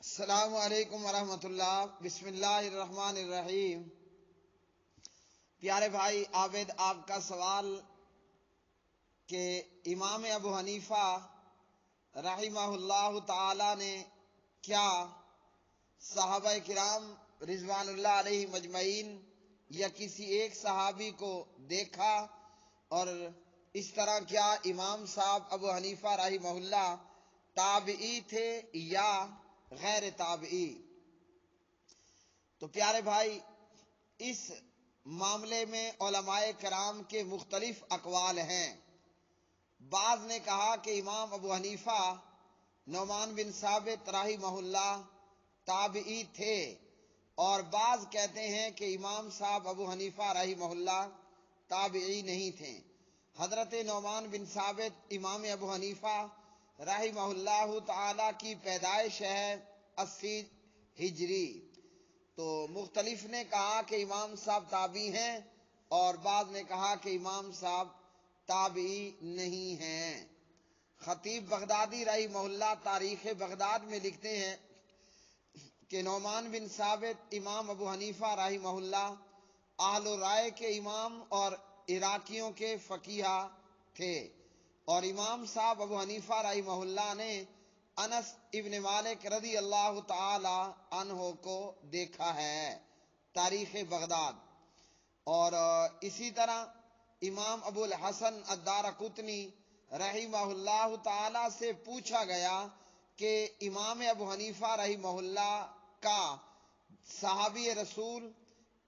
السلام علیکم ورحمۃ اللہ۔ بسم اللہ الرحمن الرحیم۔ پیارے بھائی عابد، آپ کا سوال کہ امام ابو حنیفہ رحمہ اللہ تعالی نے کیا صحابہ کرام رضوان اللہ علیہ مجمعین یا کسی ایک صحابی کو دیکھا، اور اس طرح کیا امام صاحب ابو حنیفہ رحمہ اللہ تابعی تھے یا غیر تابعی؟ تو پیارے بھائی، اس معاملے میں علماء کرام کے مختلف اقوال ہیں۔ بعض نے کہا کہ امام ابو حنیفہ نعمان بن ثابت رحمہ اللہ تابعی تھے، اور بعض کہتے ہیں کہ امام صاحب ابو حنیفہ رحمہ اللہ تابعی نہیں تھے۔ حضرت نعمان بن ثابت امام ابو حنیفہ رحمہ اللہ تعالی کی پیدائش ہے 80 ہجری۔ تو مختلف نے کہا کہ امام صاحب تابعی ہیں، اور بعض نے کہا کہ امام صاحب تابعی نہیں ہیں۔ خطیب بغدادی رحمہ اللہ تاریخ بغداد میں لکھتے ہیں کہ نعمان بن ثابت امام ابو حنیفہ رحمہ اللہ اہل رائے کے امام اور عراقیوں کے فقیہ تھے، اور امام صاحب ابو حنیفہ رحمہ اللہ نے انس ابن مالک رضی اللہ تعالی عنہ کو دیکھا ہے، تاریخ بغداد۔ اور اسی طرح امام ابو الحسن الدارقطنی رحمہ اللہ تعالی سے پوچھا گیا کہ امام ابو حنیفہ رحمہ اللہ کا صحابی رسول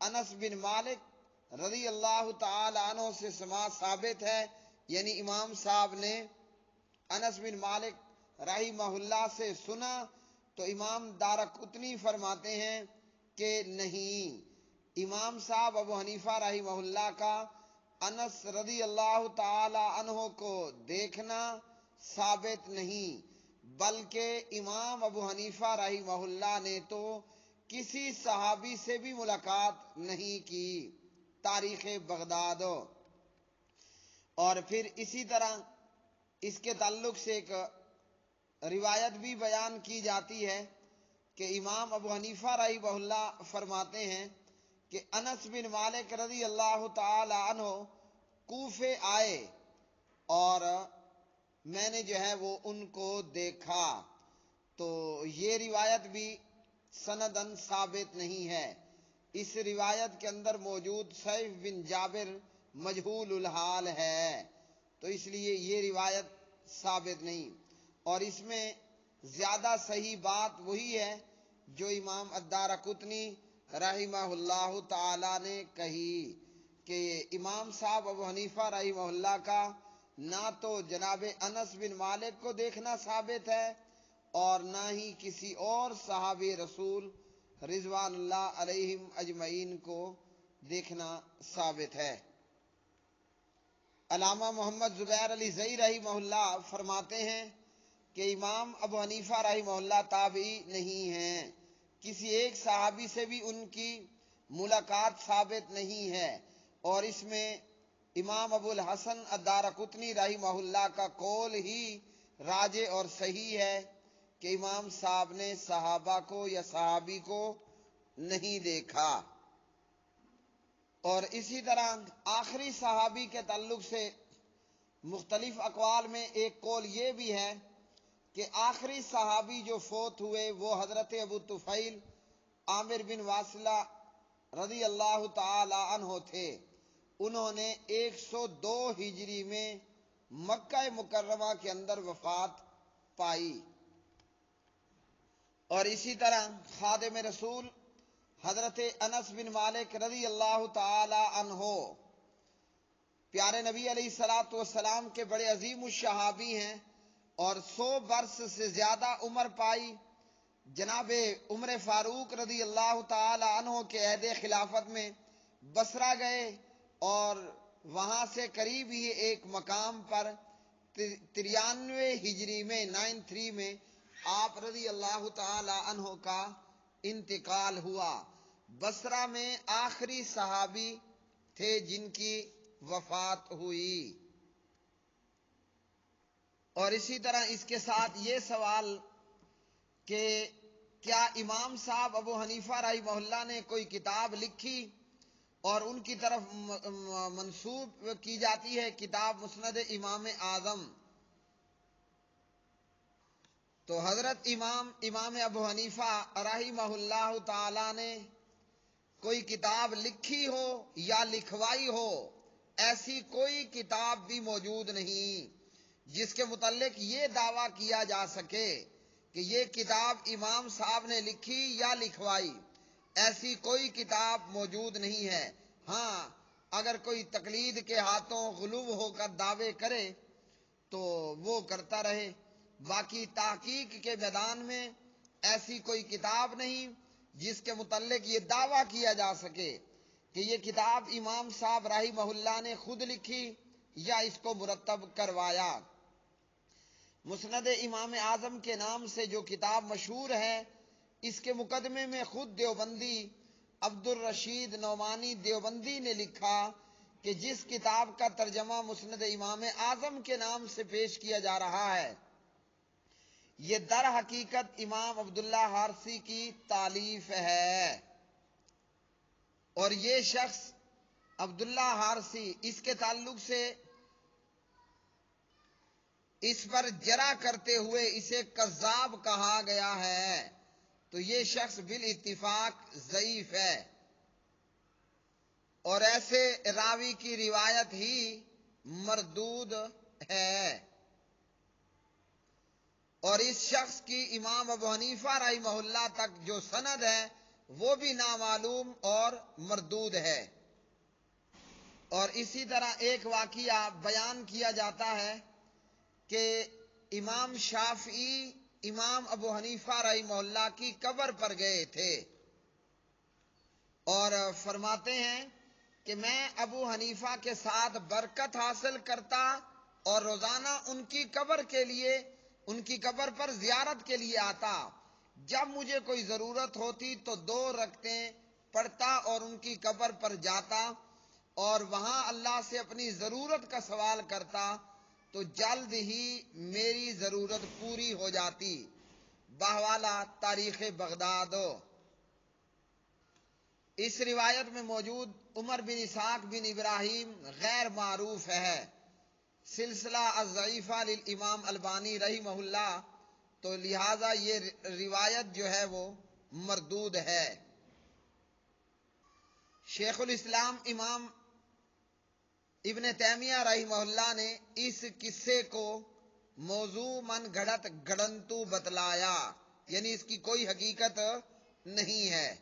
انس بن مالک رضی اللہ تعالی عنہ سے سماع ثابت ہے، یعنی امام صاحب نے انس بن مالک رحمہ اللہ سے سنا؟ تو امام دارقطنی فرماتے ہیں کہ نہیں، امام صاحب ابو حنیفہ رحمہ اللہ کا انس رضی اللہ تعالی عنہ کو دیکھنا ثابت نہیں، بلکہ امام ابو حنیفہ رحمہ اللہ نے تو کسی صحابی سے بھی ملاقات نہیں کی، تاریخ بغداد۔ اور پھر اسی طرح اس کے تعلق سے ایک روایت بھی بیان کی جاتی ہے کہ امام ابو حنیفہ رحمہ اللہ فرماتے ہیں کہ انس بن مالک رضی اللہ تعالی عنہ کوفے آئے اور میں نے وہ ان کو دیکھا۔ تو یہ روایت بھی سندن ثابت نہیں ہے۔ اس روایت کے اندر موجود سیف بن جابر مجہول الحال ہے، تو اس لیے یہ روایت ثابت نہیں، اور اس میں زیادہ صحیح بات وہی ہے جو امام الدارقطنی رحمہ اللہ تعالی نے کہی کہ امام صاحب ابو حنیفہ رحمہ اللہ کا نہ تو جناب انس بن مالک کو دیکھنا ثابت ہے، اور نہ ہی کسی اور صحابی رسول رضوان اللہ علیہم اجمعین کو دیکھنا ثابت ہے۔ علامہ محمد زبیر علی زئی رحمہ اللہ فرماتے ہیں کہ امام ابو حنیفہ رحمہ اللہ تابعی نہیں ہیں، کسی ایک صحابی سے بھی ان کی ملاقات ثابت نہیں ہے، اور اس میں امام ابو الحسن الدارقطنی رحمہ اللہ کا قول ہی راجح اور صحیح ہے کہ امام صاحب نے صحابہ کو یا صحابی کو نہیں دیکھا۔ اور اسی طرح آخری صحابی کے تعلق سے مختلف اقوال میں ایک قول یہ بھی ہے کہ آخری صحابی جو فوت ہوئے وہ حضرت ابو طفیل عامر بن واصلہ رضی اللہ تعالی عنہ تھے۔ انہوں نے 102 ہجری میں مکہ مکرمہ کے اندر وفات پائی۔ اور اسی طرح خادم رسول حضرت انس بن مالک رضی اللہ تعالی عنہ پیارے نبی علیہ الصلوۃ والسلام کے بڑے عظیم الصحابی ہیں، اور 100 برس سے زیادہ عمر پائی۔ جناب عمر فاروق رضی اللہ تعالی عنہ کے عہد خلافت میں بصرہ گئے، اور وہاں سے قریب ہی ایک مقام پر 93 ہجری میں 93 میں آپ رضی اللہ تعالی عنہ کا انتقال ہوا۔ بصرہ میں آخری صحابی تھے جن کی وفات ہوئی۔ اور اسی طرح اس کے ساتھ یہ سوال کہ کیا امام صاحب ابو حنیفہ رحمہ اللہ نے کوئی کتاب لکھی اور ان کی طرف منسوب کی جاتی ہے کتاب مسند امام اعظم؟ تو حضرت امام ابو حنیفہ رحمہ اللہ تعالی نے کوئی کتاب لکھی ہو یا لکھوائی ہو، ایسی کوئی کتاب بھی موجود نہیں جس کے متعلق یہ دعویٰ کیا جا سکے کہ یہ کتاب امام صاحب نے لکھی یا لکھوائی۔ ایسی کوئی کتاب موجود نہیں ہے۔ ہاں، اگر کوئی تقلید کے ہاتھوں غلو ہو کر دعوے کرے تو وہ کرتا رہے، باقی تحقیق کے میدان میں ایسی کوئی کتاب نہیں جس کے متعلق یہ دعویٰ کیا جا سکے کہ یہ کتاب امام صاحب رحمہ اللہ نے خود لکھی یا اس کو مرتب کروایا۔ مسند امام اعظم کے نام سے جو کتاب مشہور ہے، اس کے مقدمے میں خود دیوبندی عبد الرشید نعمانی دیوبندی نے لکھا کہ جس کتاب کا ترجمہ مسند امام اعظم کے نام سے پیش کیا جا رہا ہے، یہ در حقیقت امام عبداللہ حارثی کی تالیف ہے، اور یہ شخص عبداللہ حارثی اس کے تعلق سے اس پر جرح کرتے ہوئے اسے کذاب کہا گیا ہے، تو یہ شخص بالاتفاق ضعیف ہے، اور ایسے راوی کی روایت ہی مردود ہے، اور اس شخص کی امام ابو حنیفہ رحمہ اللہ تک جو سند ہے وہ بھی نامعلوم اور مردود ہے۔ اور اسی طرح ایک واقعہ بیان کیا جاتا ہے کہ امام شافعی امام ابو حنیفہ رحمہ اللہ کی قبر پر گئے تھے اور فرماتے ہیں کہ میں ابو حنیفہ کے ساتھ برکت حاصل کرتا اور روزانہ ان کی قبر پر زیارت کے لیے آتا۔ جب مجھے کوئی ضرورت ہوتی تو 2 رکعتیں پڑھتا اور ان کی قبر پر جاتا اور وہاں اللہ سے اپنی ضرورت کا سوال کرتا تو جلد ہی میری ضرورت پوری ہو جاتی۔ بحوالہ تاریخ بغداد۔ اس روایت میں موجود عمر بن اسحاق بن ابراہیم غیر معروف ہے، سلسلہ الضعیفہ للامام البانی رحمہ اللہ، تو لہذا یہ روایت جو ہے وہ مردود ہے۔ شیخ الاسلام امام ابن تیمیہ رحمہ اللہ نے اس قصے کو موضوع من گھڑت گڑنتو بتلایا، یعنی اس کی کوئی حقیقت نہیں ہے۔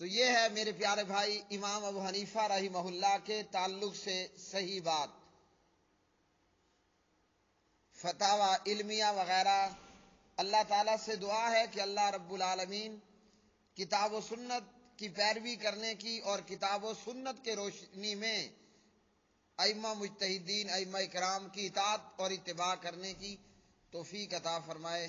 تو یہ ہے میرے پیارے بھائی امام ابو حنیفہ رحمہ اللہ کے تعلق سے صحیح بات۔ فتاوی علمیہ وغیرہ، اللہ تعالیٰ سے دعا ہے کہ اللہ رب العالمین کتاب و سنت کی پیروی کرنے کی اور کتاب و سنت کے روشنی میں ائمہ مجتہدین ائمہ کرام کی اطاعت اور اتباع کرنے کی توفیق عطا فرمائے۔